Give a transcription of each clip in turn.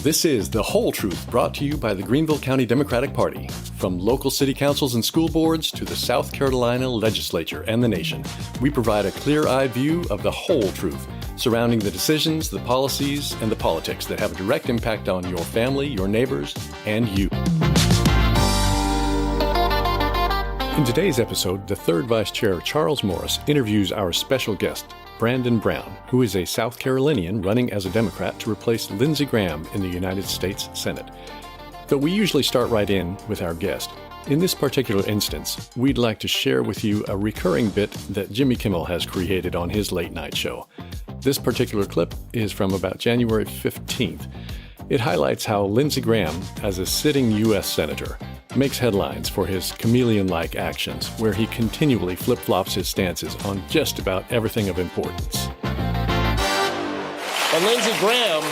This is The Whole Truth, brought to you by the Greenville County Democratic Party. From local city councils and school boards to the South Carolina legislature and the nation, we provide a clear-eyed view of the whole truth surrounding the decisions, the policies, and the politics that have a direct impact on your family, your neighbors, and you. In today's episode, the third Vice Chair, Charles Morris, interviews our special guest, Brandon Brown, who is a South Carolinian running as a Democrat to replace Lindsey Graham in the United States Senate. But we usually start right in with our guest. In this particular instance, we'd like to share with you a recurring bit that Jimmy Kimmel has created on his late night show. This particular clip is from about January 15th. It highlights how Lindsey Graham, as a sitting U.S. Senator, makes headlines for his chameleon-like actions, where he continually flip-flops his stances on just about everything of importance. And Lindsey Graham,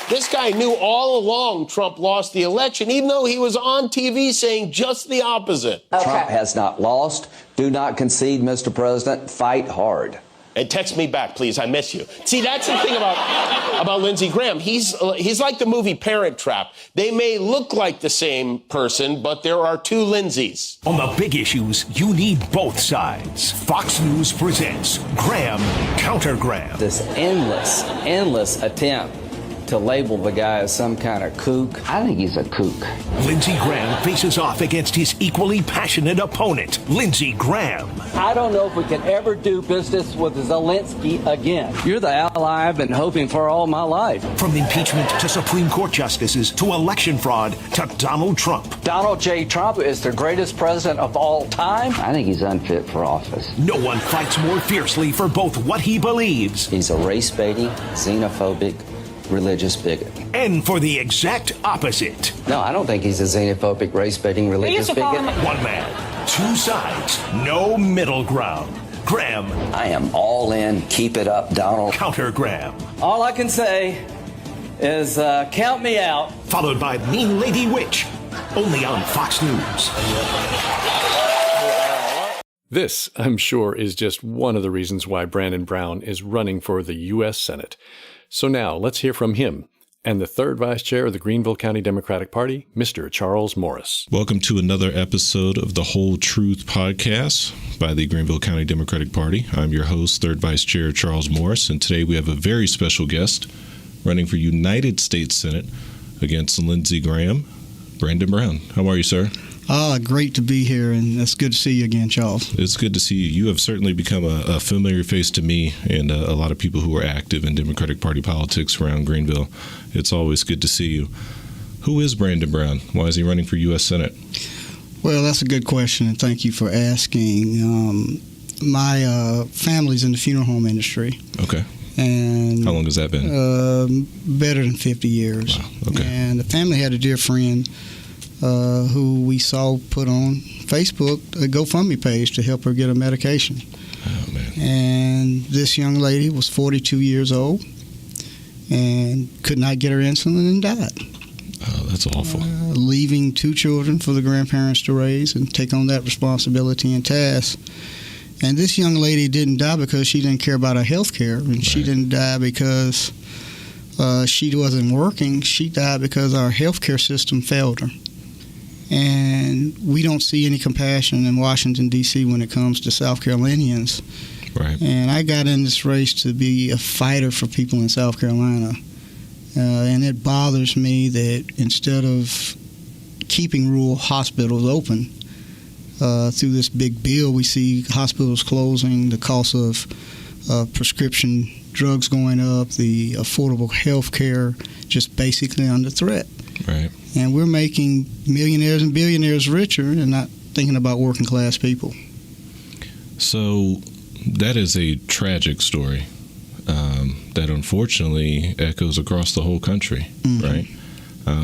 this guy knew all along Trump lost the election, even though he was on TV saying just the opposite. Okay. Trump has not lost. Do not concede, Mr. President. Fight hard. And text me back, please. I miss you. See, that's the thing about Lindsey Graham. He's like the movie Parent Trap. They may look like the same person, but there are two Lindseys. On the big issues, you need both sides. Fox News presents Graham Counter Graham. This endless attempt to label the guy as some kind of kook. I think he's a kook. Lindsey Graham faces off against his equally passionate opponent, Lindsey Graham. I don't know if we can ever do business with Zelensky again. You're the ally I've been hoping for all my life. From impeachment to Supreme Court justices to election fraud to Donald Trump. Donald J. Trump is the greatest president of all time. I think he's unfit for office. No one fights more fiercely for both what he believes. He's a race-baiting, xenophobic, religious bigot. And for the exact opposite. No, I don't think he's a xenophobic, race-baiting, religious bigot. One man, two sides, no middle ground. Graham. I am all in. Keep it up, Donald. Counter Graham. All I can say is count me out. Followed by Mean Lady Witch, only on Fox News. This, I'm sure, is just one of the reasons why Brandon Brown is running for the U.S. Senate. So now, let's hear from him and the third Vice Chair of the Greenville County Democratic Party, Mr. Charles Morris. Welcome to another episode of the Whole Truth podcast by the Greenville County Democratic Party. I'm your host, third Vice Chair Charles Morris, and today we have a very special guest running for United States Senate against Lindsey Graham, Brandon Brown. How are you, sir? Great to be here, and it's good to see you again, Charles. It's good to see you. You have certainly become a familiar face to me and a lot of people who are active in Democratic Party politics around Greenville. It's always good to see you. Who is Brandon Brown? Why is he running for U.S. Senate? Well, that's a good question, and thank you for asking. My family's in the funeral home industry. Okay. And how long has that been? Better than 50 years. Wow. Okay. And the family had a dear friend who we saw put on Facebook a GoFundMe page to help her get a medication. Oh, man. And this young lady was 42 years old and could not get her insulin and died. Oh, that's awful. Leaving two children for the grandparents to raise and take on that responsibility and task. And this young lady didn't die because she didn't care about her health care, and right. She didn't die because she wasn't working. She died because our health care system failed her. And we don't see any compassion in Washington, D.C. when it comes to South Carolinians. Right. And I got in this race to be a fighter for people in South Carolina. And it bothers me that instead of keeping rural hospitals open, through this big bill, we see hospitals closing, the cost of prescription drugs going up, the affordable health care just basically under threat. Right. And we're making millionaires and billionaires richer and not thinking about working class people. So that is a tragic story that unfortunately echoes across the whole country, mm-hmm. right?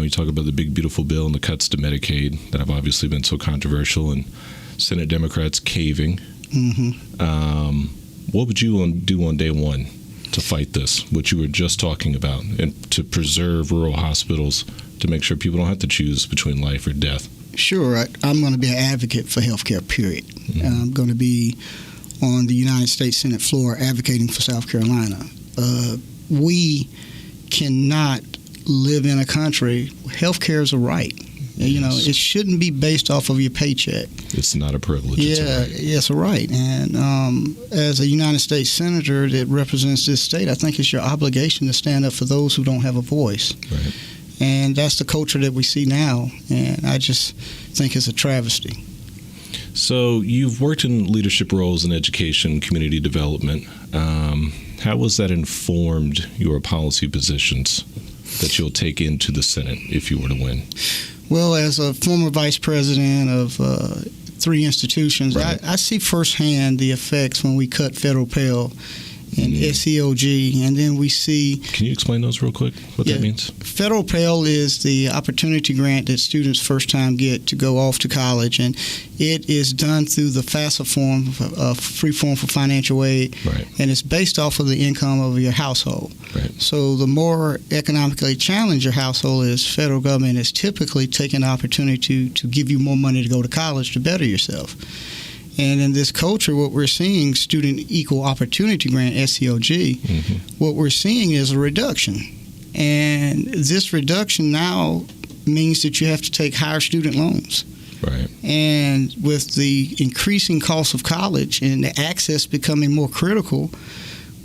You talk about the big, beautiful bill and the cuts to Medicaid that have obviously been so controversial and Senate Democrats caving. Mm-hmm. What would you do on day one to fight this, what you were just talking about, and to preserve rural hospitals, to make sure people don't have to choose between life or death? Sure. I'm going to be an advocate for health care, period. Mm-hmm. I'm going to be on the United States Senate floor advocating for South Carolina. We cannot live in a country, health care is a right. You know, it shouldn't be based off of your paycheck. It's not a privilege. Yeah, it's a right. And as a United States Senator that represents this state, I think it's your obligation to stand up for those who don't have a voice. Right. And that's the culture that we see now. And I just think it's a travesty. So you've worked in leadership roles in education, community development. How has that informed your policy positions that you'll take into the Senate if you were to win? Well, as a former vice president of 3 institutions, right. I see firsthand the effects when we cut federal Pell and SEOG, and then we see... Can you explain those real quick, what that means? Federal Pell is the opportunity grant that students first time get to go off to college, and it is done through the FAFSA form, free form for financial aid, right. and it's based off of the income of your household. Right. So the more economically challenged your household is, federal government is typically taking the opportunity to give you more money to go to college to better yourself. And in this culture, what we're seeing, Student Equal Opportunity Grant, SEOG, what we're seeing is a reduction. And this reduction now means that you have to take higher student loans. Right. And with the increasing cost of college and the access becoming more critical,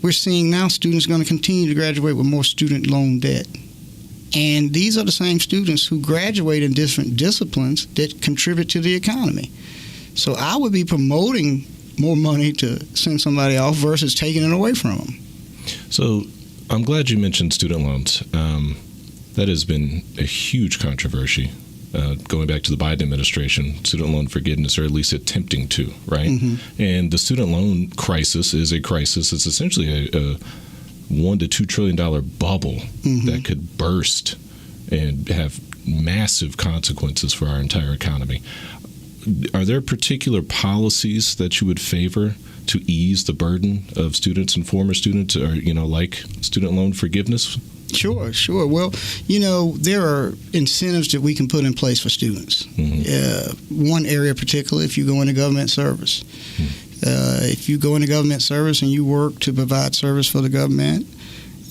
we're seeing now students are going to continue to graduate with more student loan debt. And these are the same students who graduate in different disciplines that contribute to the economy. So I would be promoting more money to send somebody off versus taking it away from them. So I'm glad you mentioned student loans. That has been a huge controversy going back to the Biden administration, student loan forgiveness, or at least attempting to, right? And the student loan crisis is a crisis. It's essentially a $1 to $2 trillion bubble that could burst and have massive consequences for our entire economy. Are there particular policies that you would favor to ease the burden of students and former students, or, like student loan forgiveness? Sure. Well, there are incentives that we can put in place for students. One area particularly, if you go into government service. If you go into government service and you work to provide service for the government,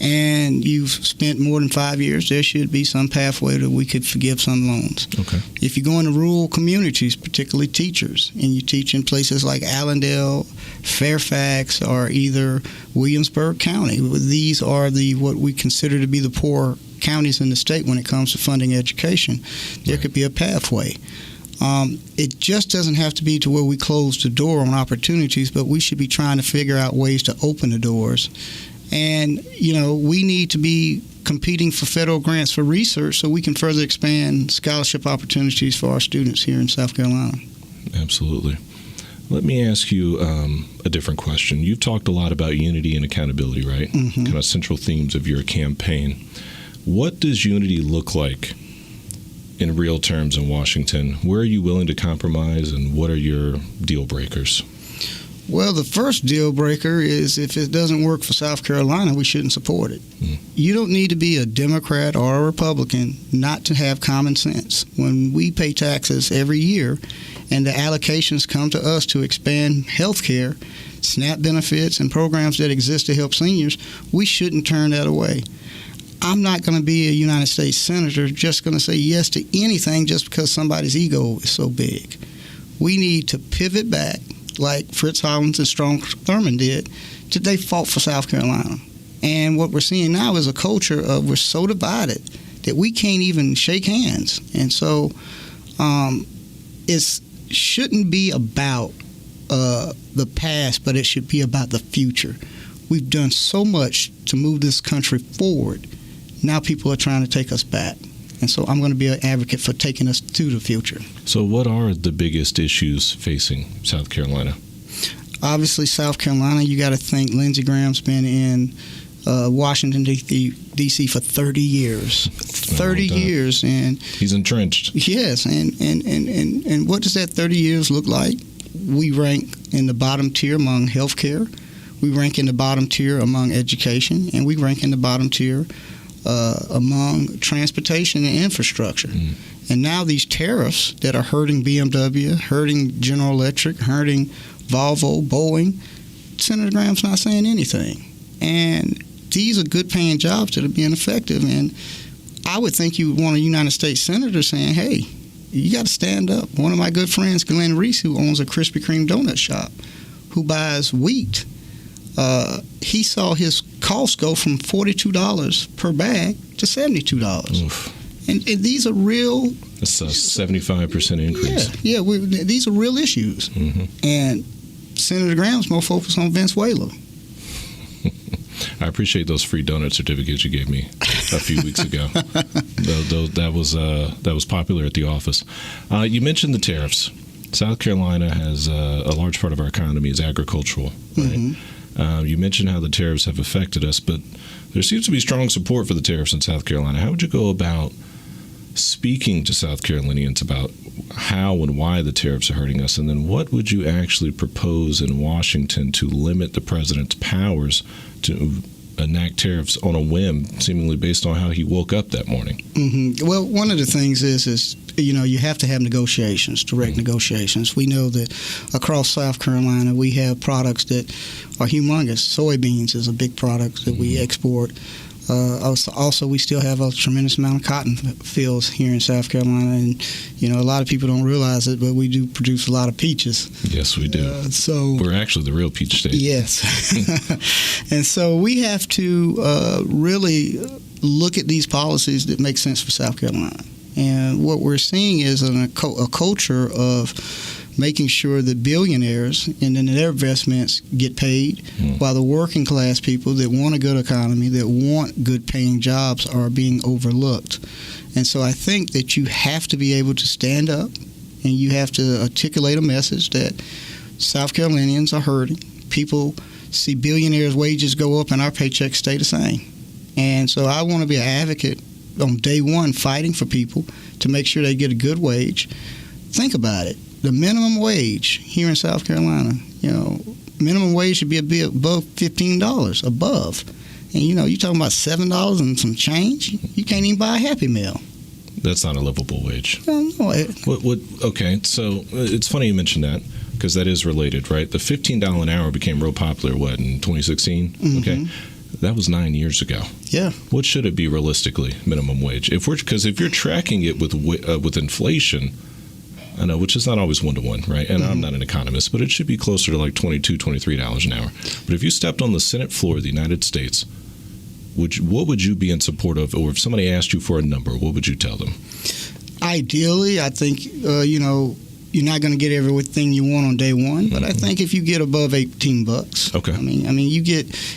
and you've spent more than 5 years, there should be some pathway that we could forgive some loans. Okay. If you go into rural communities, particularly teachers, and you teach in places like Allendale, Fairfax, or either Williamsburg County, these are what we consider to be the poor counties in the state when it comes to funding education, there could be a pathway. It just doesn't have to be to where we close the door on opportunities, but we should be trying to figure out ways to open the doors. And, we need to be competing for federal grants for research so we can further expand scholarship opportunities for our students here in South Carolina. Absolutely. Let me ask you a different question. You've talked a lot about unity and accountability, right? Kind of central themes of your campaign. What does unity look like in real terms in Washington? Where are you willing to compromise, and what are your deal breakers? Well, the first deal breaker is if it doesn't work for South Carolina, we shouldn't support it. You don't need to be a Democrat or a Republican not to have common sense. When we pay taxes every year and the allocations come to us to expand health care, SNAP benefits, and programs that exist to help seniors, we shouldn't turn that away. I'm not going to be a United States Senator just going to say yes to anything just because somebody's ego is so big. We need to pivot back, like Fritz Hollins and Strom Thurmond did, that they fought for South Carolina. And what we're seeing now is a culture of we're so divided that we can't even shake hands. And so it shouldn't be about the past, but it should be about the future. We've done so much to move this country forward. Now people are trying to take us back. And so I'm going to be an advocate for taking us to the future. So what are the biggest issues facing South Carolina? Obviously, South Carolina, you got to think Lindsey Graham's been in Washington, D.C. for 30 years. 30 years. And he's entrenched. Yes. And what does that 30 years look like? We rank in the bottom tier among health care. We rank in the bottom tier among education. And we rank in the bottom tier among transportation and infrastructure. And now these tariffs that are hurting BMW, hurting General Electric, hurting Volvo, Boeing, Senator Graham's not saying anything. And these are good paying jobs that are being effective. And I would think you would want a United States senator saying, hey, you got to stand up. One of my good friends, Glenn Reese, who owns a Krispy Kreme donut shop, who buys wheat, he saw his cost go from $42 per bag to $72. Oof. And these are real. That's a 75% increase. Yeah, these are real issues. Mm-hmm. And Senator Graham's more focused on Venezuela. I appreciate those free donut certificates you gave me a few weeks ago. That was popular at the office. You mentioned the tariffs. South Carolina has a large part of our economy is agricultural. Right? Mm-hmm. You mentioned how the tariffs have affected us, but there seems to be strong support for the tariffs in South Carolina. How would you go about speaking to South Carolinians about how and why the tariffs are hurting us? And then what would you actually propose in Washington to limit the president's powers to enact tariffs on a whim, seemingly based on how he woke up that morning? Mm-hmm. Well, one of the things is you have to have negotiations, direct negotiations. We know that across South Carolina we have products that are humongous. Soybeans is a big product that we export. Also, we still have a tremendous amount of cotton fields here in South Carolina, and a lot of people don't realize it, but we do produce a lot of peaches. Yes, we do. So we're actually the real peach state. Yes, and so we have to really look at these policies that make sense for South Carolina. And what we're seeing is a culture of making sure that billionaires and then their investments get paid, while the working class people that want a good economy, that want good paying jobs, are being overlooked. And so I think that you have to be able to stand up and you have to articulate a message that South Carolinians are hurting. People see billionaires' wages go up and our paychecks stay the same. And so I want to be an advocate on day one, fighting for people to make sure they get a good wage. Think about it. The minimum wage here in South Carolina, minimum wage should be a bit above $15, above. And, you're talking about $7 and some change. You can't even buy a Happy Meal. That's not a livable wage. No. Okay, so it's funny you mentioned that, because that is related, right? The $15 an hour became real popular, in 2016? Mm-hmm. Okay. That was 9 years ago. Yeah. What should it be realistically, minimum wage? Because if you're tracking it with inflation, I know, which is not always one-to-one, right? And I'm not an economist, but it should be closer to like $22, $23 an hour. But if you stepped on the Senate floor of the United States, what would you be in support of? Or if somebody asked you for a number, what would you tell them? Ideally, I think, you're not going to get everything you want on day one, but I think if you get above $18, okay. I mean,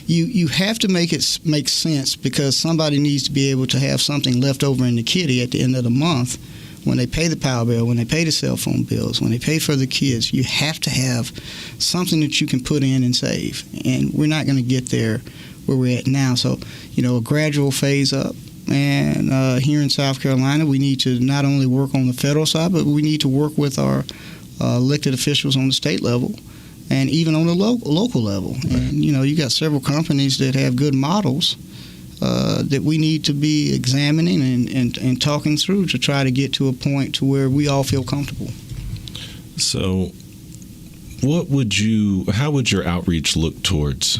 you have to make it make sense, because somebody needs to be able to have something left over in the kitty at the end of the month when they pay the power bill, when they pay the cell phone bills, when they pay for the kids. You have to have something that you can put in and save, and we're not going to get there where we're at now. So, a gradual phase up. And here in South Carolina, we need to not only work on the federal side, but we need to work with our elected officials on the state level and even on the local level. Right. And, you got several companies that have good models that we need to be examining and talking through to try to get to a point to where we all feel comfortable. So how would your outreach look towards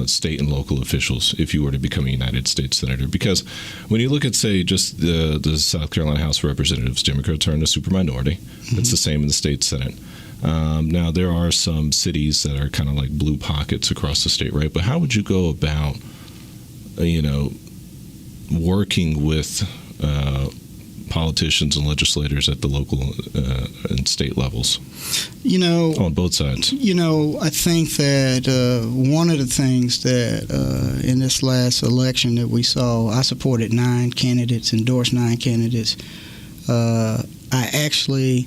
state and local officials if you were to become a United States Senator? Because when you look at, say, just the South Carolina House of Representatives, Democrats are in a superminority. Mm-hmm. It's the same in the state Senate. Now, there are some cities that are kind of like blue pockets across the state, right? But how would you go about, working with politicians and legislators at the local and state levels? On both sides. I think that one of the things that in this last election that we saw, I supported 9 candidates, endorsed 9 candidates. I actually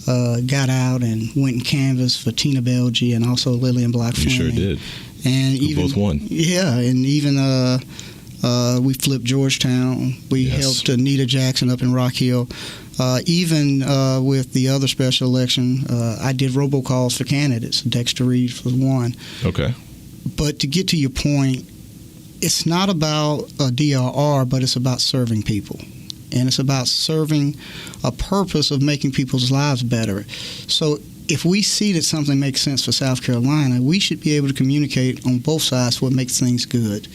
got out and went and canvassed for Tina Belgie and also Lillian Block Fleming. You sure did. And we both won. Yeah, and even we flipped Georgetown. We helped Anita Jackson up in Rock Hill. Even with the other special election, I did robocalls for candidates. Dexter Reed was one. Okay. But to get to your point, it's not about a DRR, but it's about serving people. And it's about serving a purpose of making people's lives better. So if we see that something makes sense for South Carolina, we should be able to communicate on both sides what makes things good.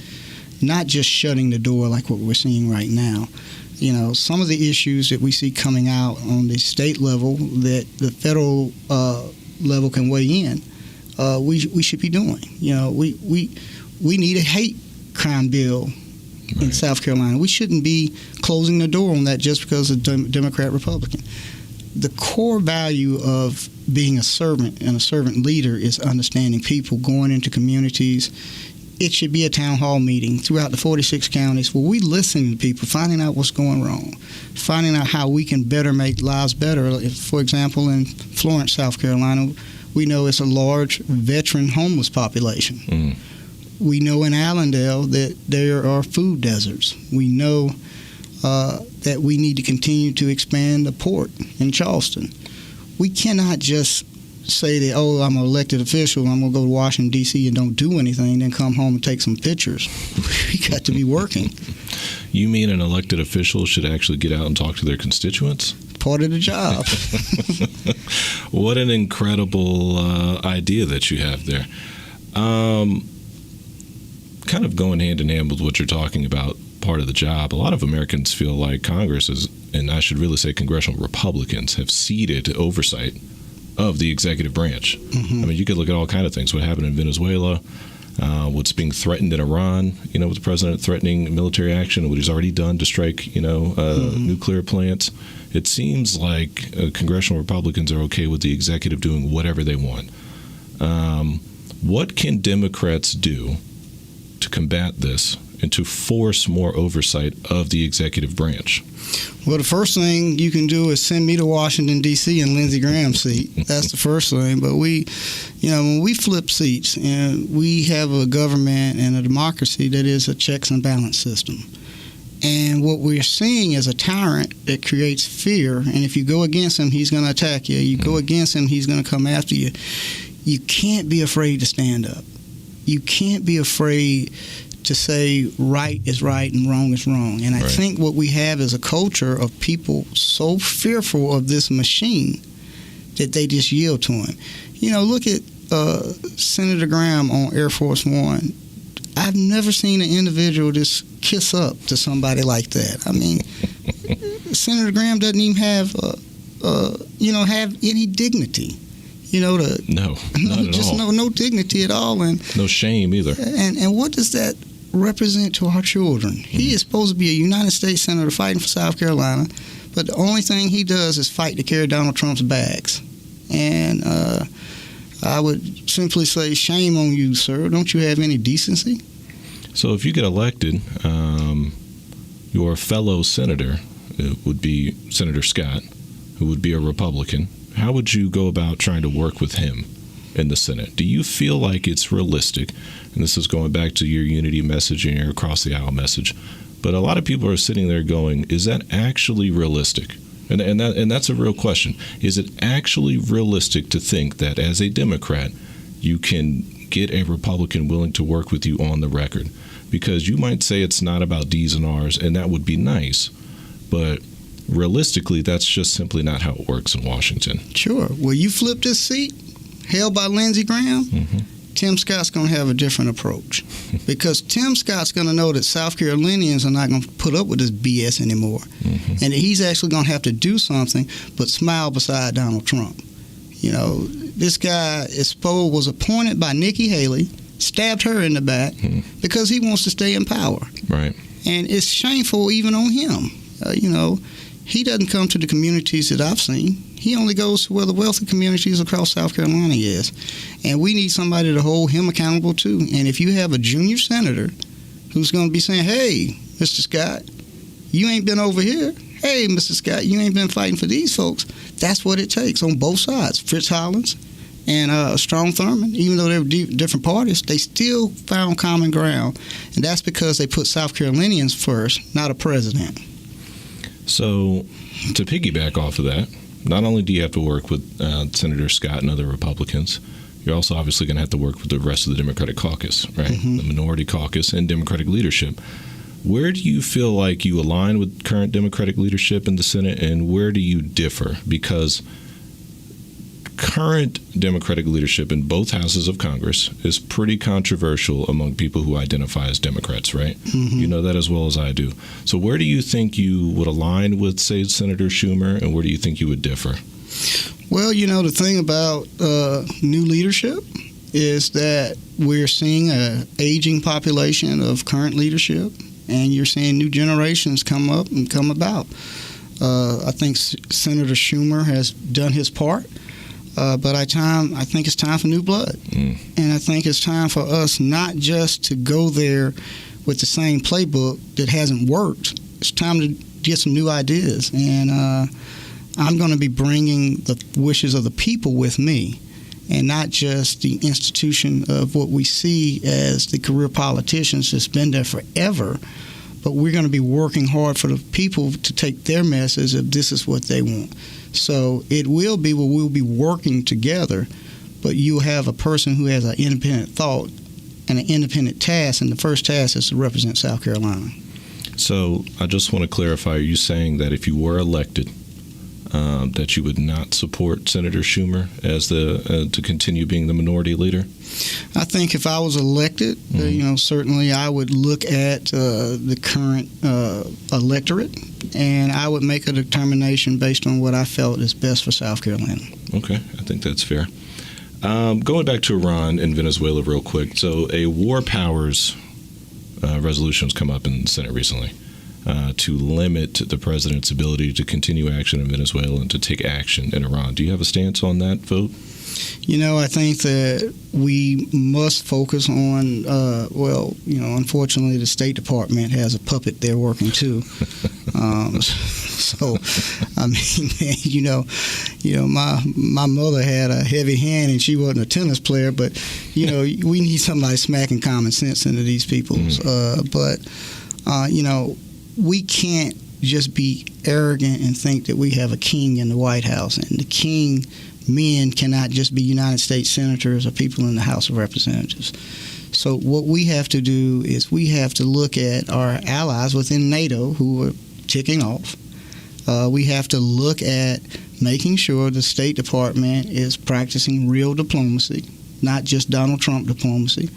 not just shutting the door like what we're seeing right now. Some of the issues that we see coming out on the state level that the federal level can weigh in, we should be doing. We need a hate crime bill in South Carolina. We shouldn't be closing the door on that just because of Democrat, Republican. The core value of being a servant and a servant leader is understanding people, going into communities. It should be a town hall meeting throughout the 46 counties where we listen to people, finding out what's going wrong, finding out how we can better make lives better. For example, in Florence, South Carolina, we know it's a large veteran homeless population. We know in Allendale that there are food deserts. We know that we need to continue to expand the port in Charleston. We cannot just say that, I'm an elected official, I'm going to go to Washington, D.C. and don't do anything, then come home and take some pictures. We got to be working. You mean an elected official should actually get out and talk to their constituents? Part of the job. What an incredible idea that you have there. Kind of going hand in hand with what you're talking about, part of the job. A lot of Americans feel like Congress is, and I should really say congressional Republicans, have ceded oversight of the executive branch. I mean, you could look at all kinds of things. What happened in Venezuela, what's being threatened in Iran, with the president threatening military action, what he's already done to strike, nuclear plants. It seems like congressional Republicans are okay with the executive doing whatever they want. What can Democrats do to combat this and to force more oversight of the executive branch? Well, the first thing you can do is send me to Washington, D.C. in Lindsey Graham's seat. That's the first thing. But when we flip seats and we have a government and a democracy that is a checks and balance system. And what we're seeing is a tyrant that creates fear. And if you go against him, he's going to attack you. You go against him, he's going to come after you. You can't be afraid to stand up. You can't be afraid to say right is right and wrong is wrong. And I think what we have is a culture of people so fearful of this machine that they just yield to him. Look at Senator Graham on Air Force One. I've never seen an individual just kiss up to somebody like that. I mean, Senator Graham doesn't even have any dignity. No, not at all. No dignity at all, and no shame either. And what does that represent to our children? He is supposed to be a United States senator fighting for South Carolina, but the only thing he does is fight to carry Donald Trump's bags. And I would simply say, shame on you, sir. Don't you have any decency? So if you get elected, your fellow senator would be Senator Scott, who would be a Republican. How would you go about trying to work with him in the Senate? Do you feel like it's realistic? And this is going back to your unity message and your across the aisle message. But a lot of people are sitting there going, is that actually realistic? And that's a real question. Is it actually realistic to think that as a Democrat, you can get a Republican willing to work with you on the record? Because you might say it's not about D's and R's, and that would be nice. But realistically, that's just simply not how it works in Washington. Sure. Well, you flip this seat, held by Lindsey Graham, Tim Scott's going to have a different approach. Because Tim Scott's going to know that South Carolinians are not going to put up with this BS anymore. And that he's actually going to have to do something but smile beside Donald Trump. This guy, Espo, was appointed by Nikki Haley, stabbed her in the back because he wants to stay in power. Right. And it's shameful even on him. He doesn't come to the communities that I've seen. He only goes to where the wealthy communities across South Carolina is. And we need somebody to hold him accountable, too. And if you have a junior senator who's going to be saying, hey, Mr. Scott, you ain't been over here. Hey, Mr. Scott, you ain't been fighting for these folks. That's what it takes on both sides. Fritz Hollins and Strom Thurmond, even though they were different parties, they still found common ground. And that's because they put South Carolinians first, not a president. So to piggyback off of that, not only do you have to work with Senator Scott and other Republicans, you're also obviously going to have to work with the rest of the Democratic caucus, right? The minority caucus and Democratic leadership. Where do you feel like you align with current Democratic leadership in the Senate, and where do you differ? Because current Democratic leadership in both houses of Congress is pretty controversial among people who identify as Democrats, right? Mm-hmm. You know that as well as I do. So where do you think you would align with, say, Senator Schumer, and where do you think you would differ? Well, the thing about new leadership is that we're seeing an aging population of current leadership, and you're seeing new generations come up and come about. I think Senator Schumer has done his part, but I think it's time for new blood. And I think it's time for us not just to go there with the same playbook that hasn't worked. It's time to get some new ideas, and I'm going to be bringing the wishes of the people with me, and not just the institution of what we see as the career politicians that's been there forever. But we're going to be working hard for the people to take their message if this is what they want. So it will be where we'll be working together, but you'll have a person who has an independent thought and an independent task, and the first task is to represent South Carolina. So I just want to clarify, are you saying that if you were elected, that you would not support Senator Schumer as to continue being the minority leader? I think if I was elected, certainly I would look at the current electorate, and I would make a determination based on what I felt is best for South Carolina. Okay, I think that's fair. Going back to Iran and Venezuela real quick. So a war powers resolution has come up in the Senate recently. To limit the president's ability to continue action in Venezuela and to take action in Iran. Do you have a stance on that vote? I think that we must focus on, unfortunately, the State Department has a puppet there working too. So, I mean, my mother had a heavy hand and she wasn't a tennis player, but, we need somebody smacking common sense into these people. We can't just be arrogant and think that we have a king in the White House, and the king men cannot just be United States senators or people in the House of Representatives. So what we have to do is we have to look at our allies within NATO who are ticking off. We have to look at making sure the State Department is practicing real diplomacy, not just Donald Trump diplomacy.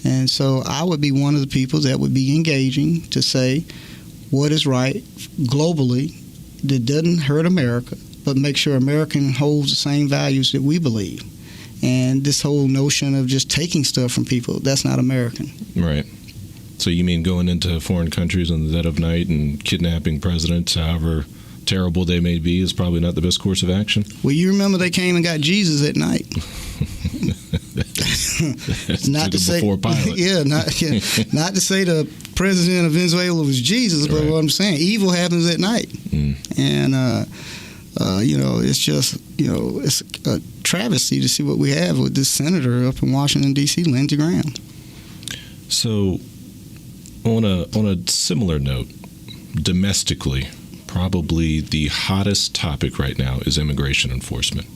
And so I would be one of the people that would be engaging to say what is right globally that doesn't hurt America, but make sure America holds the same values that we believe. And this whole notion of just taking stuff from people, that's not American. Right. So you mean going into foreign countries in the dead of night and kidnapping presidents, however terrible they may be, is probably not the best course of action? Well, you remember they came and got Jesus at night. Not to say before Pilate. not to say the president of Venezuela was Jesus, but what I'm saying, evil happens at night. And it's just it's a travesty to see what we have with this senator up in Washington D.C., Lindsey Graham. So on a similar note, domestically, probably the hottest topic right now is immigration enforcement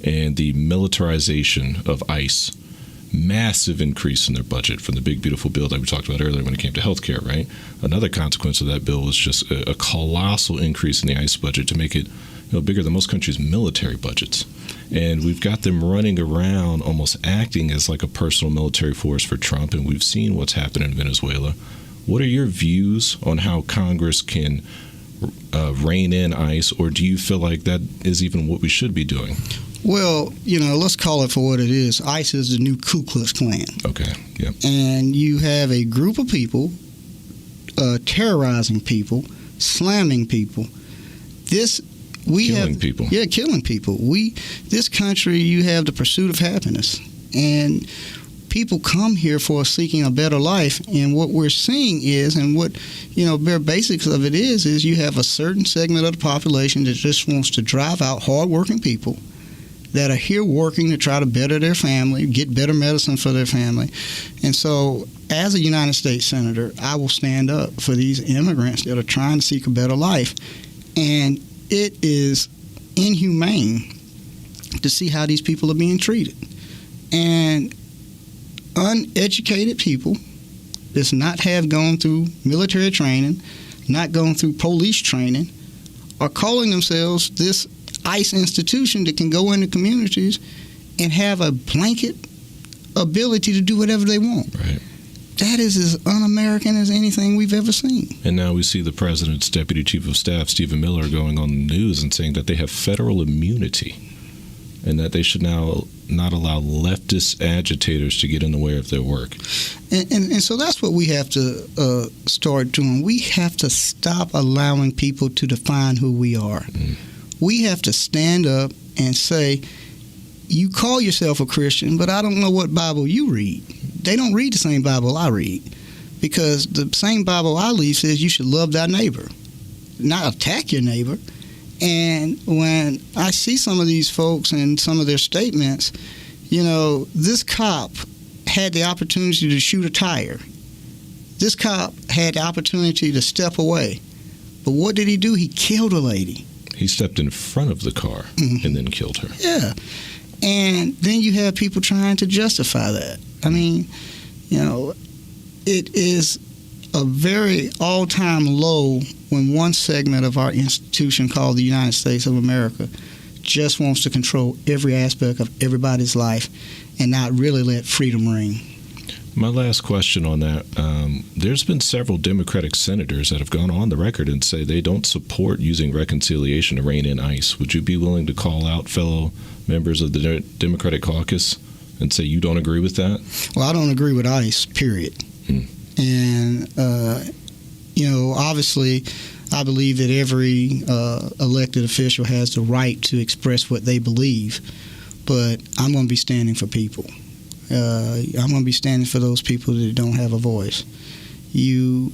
and the militarization of ICE. Massive increase in their budget from the big, beautiful bill that we talked about earlier when it came to health care, right? Another consequence of that bill was just a colossal increase in the ICE budget to make it bigger than most countries' military budgets. And we've got them running around almost acting as like a personal military force for Trump, and we've seen what's happened in Venezuela. What are your views on how Congress can rein in ICE, or do you feel like that is even what we should be doing? Well, let's call it for what it is. ICE is the new Ku Klux Klan. Okay, yeah. And you have a group of people terrorizing people, slamming people. Killing people. Yeah, killing people. This country, you have the pursuit of happiness. And people come here for seeking a better life. And what we're seeing is, and what, bare basics of it is you have a certain segment of the population that just wants to drive out hardworking people that are here working to try to better their family, get better medicine for their family. And so as a United States Senator, I will stand up for these immigrants that are trying to seek a better life. And it is inhumane to see how these people are being treated. And uneducated people that's not have gone through military training, not gone through police training, are calling themselves this ICE institution that can go into communities and have a blanket ability to do whatever they want. Right. That is as un-American as anything we've ever seen. And now we see the president's deputy chief of staff, Stephen Miller, going on the news and saying that they have federal immunity and that they should now not allow leftist agitators to get in the way of their work. And so that's what we have to start doing. We have to stop allowing people to define who we are. We have to stand up and say, you call yourself a Christian, but I don't know what Bible you read. They don't read the same Bible I read, because the same Bible I read says you should love thy neighbor, not attack your neighbor. And when I see some of these folks and some of their statements, you know, this cop had the opportunity to shoot a tire. This cop had the opportunity to step away. But what did he do? He killed a lady. He stepped in front of the car and then killed her. Yeah. And then you have people trying to justify that. I mean, you know, it is a very all-time low when one segment of our institution called the United States of America just wants to control every aspect of everybody's life and not really let freedom ring. My last question on that, there's been several Democratic senators that have gone on the record and say they don't support using reconciliation to rein in ICE. Would you be willing to call out fellow members of the Democratic caucus and say you don't agree with that? Well, I don't agree with ICE, period. And, you know, obviously, I believe that every elected official has the right to express what they believe, but I'm going to be standing for people. I'm going to be standing for those people that don't have a voice. You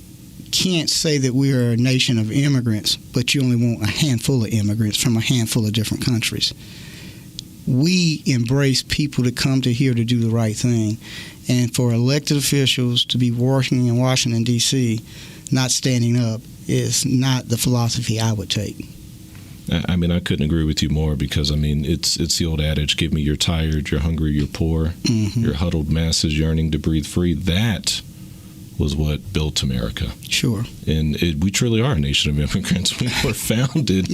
can't say that we are a nation of immigrants, but you only want a handful of immigrants from a handful of different countries. We embrace people to come to here to do the right thing. And for elected officials to be working in Washington, D.C., not standing up is not the philosophy I would take. I mean, I couldn't agree with you more because, I mean, it's the old adage, give me you're tired, you're hungry, you're poor, you're huddled masses yearning to breathe free. That was what built America. Sure. And we truly are a nation of immigrants. We were founded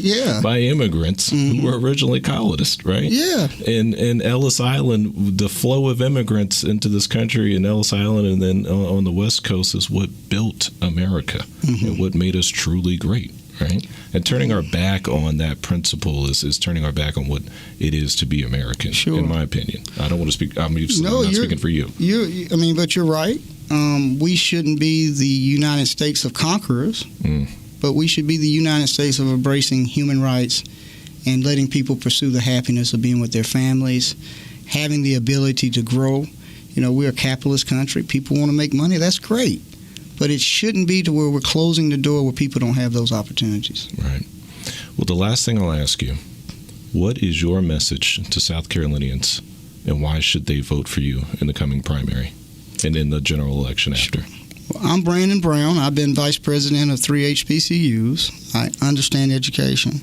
by immigrants who were originally colonists, right? Yeah. And Ellis Island, the flow of immigrants into this country in Ellis Island and then on the West Coast is what built America and what made us truly great. Right, and turning our back on that principle is turning our back on what it is to be American. Sure. In my opinion, I don't want to speak. I'm not speaking for you. I mean, but you're right. We shouldn't be the United States of conquerors, but we should be the United States of embracing human rights and letting people pursue the happiness of being with their families, having the ability to grow. You know, we're a capitalist country. People want to make money. That's great. But it shouldn't be to where we're closing the door where people don't have those opportunities. Right. Well, the last thing I'll ask you, what is your message to South Carolinians, and why should they vote for you in the coming primary and in the general election after? Well, I'm Brandon Brown. I've been vice president of 3 HBCUs. I understand education.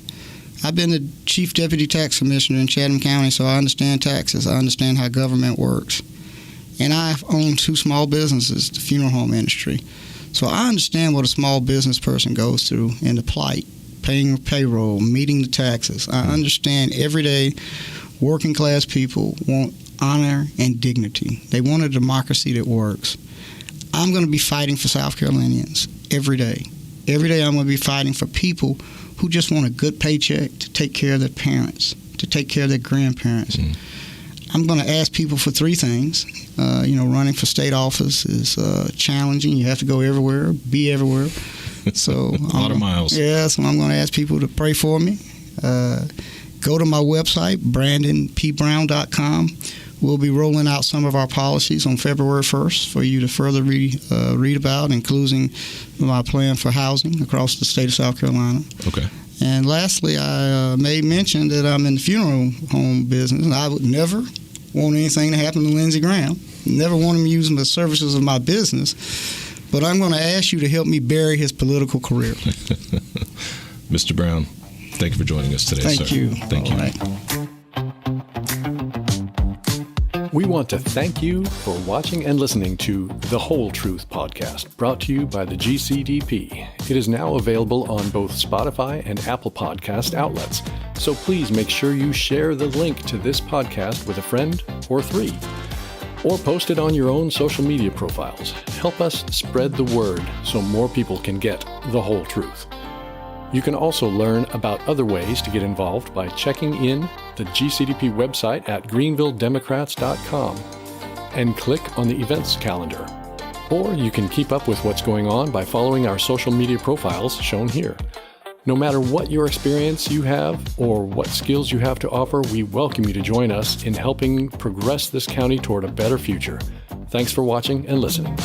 I've been the chief deputy tax commissioner in Chatham County, so I understand taxes. I understand how government works. And I've owned 2 small businesses, the funeral home industry. So I understand what a small business person goes through in the plight, paying payroll, meeting the taxes. I understand everyday working class people want honor and dignity. They want a democracy that works. I'm going to be fighting for South Carolinians every day. Every day I'm going to be fighting for people who just want a good paycheck to take care of their parents, to take care of their grandparents. I'm going to ask people for 3 things. Running for state office is challenging. You have to go everywhere, be everywhere. So a lot of miles. Yeah, so I'm going to ask people to pray for me. Go to my website, brandonpbrown.com. We'll be rolling out some of our policies on February 1st for you to further read about, including my plan for housing across the state of South Carolina. Okay. And lastly, I made mention that I'm in the funeral home business, and I would never want anything to happen to Lindsey Graham. Never want him using the services of my business. But I'm going to ask you to help me bury his political career. Mr. Brown, thank you for joining us today, Thank sir. you. Thank you. All right. We want to thank you for watching and listening to The Whole Truth Podcast, brought to you by the GCDP. It is now available on both Spotify and Apple Podcast outlets, so please make sure you share the link to this podcast with a friend or three, or post it on your own social media profiles. Help us spread the word so more people can get the whole truth. You can also learn about other ways to get involved by checking in the GCDP website at greenvilledemocrats.com and click on the events calendar. Or you can keep up with what's going on by following our social media profiles shown here. No matter what your experience you have or what skills you have to offer, we welcome you to join us in helping progress this county toward a better future. Thanks for watching and listening.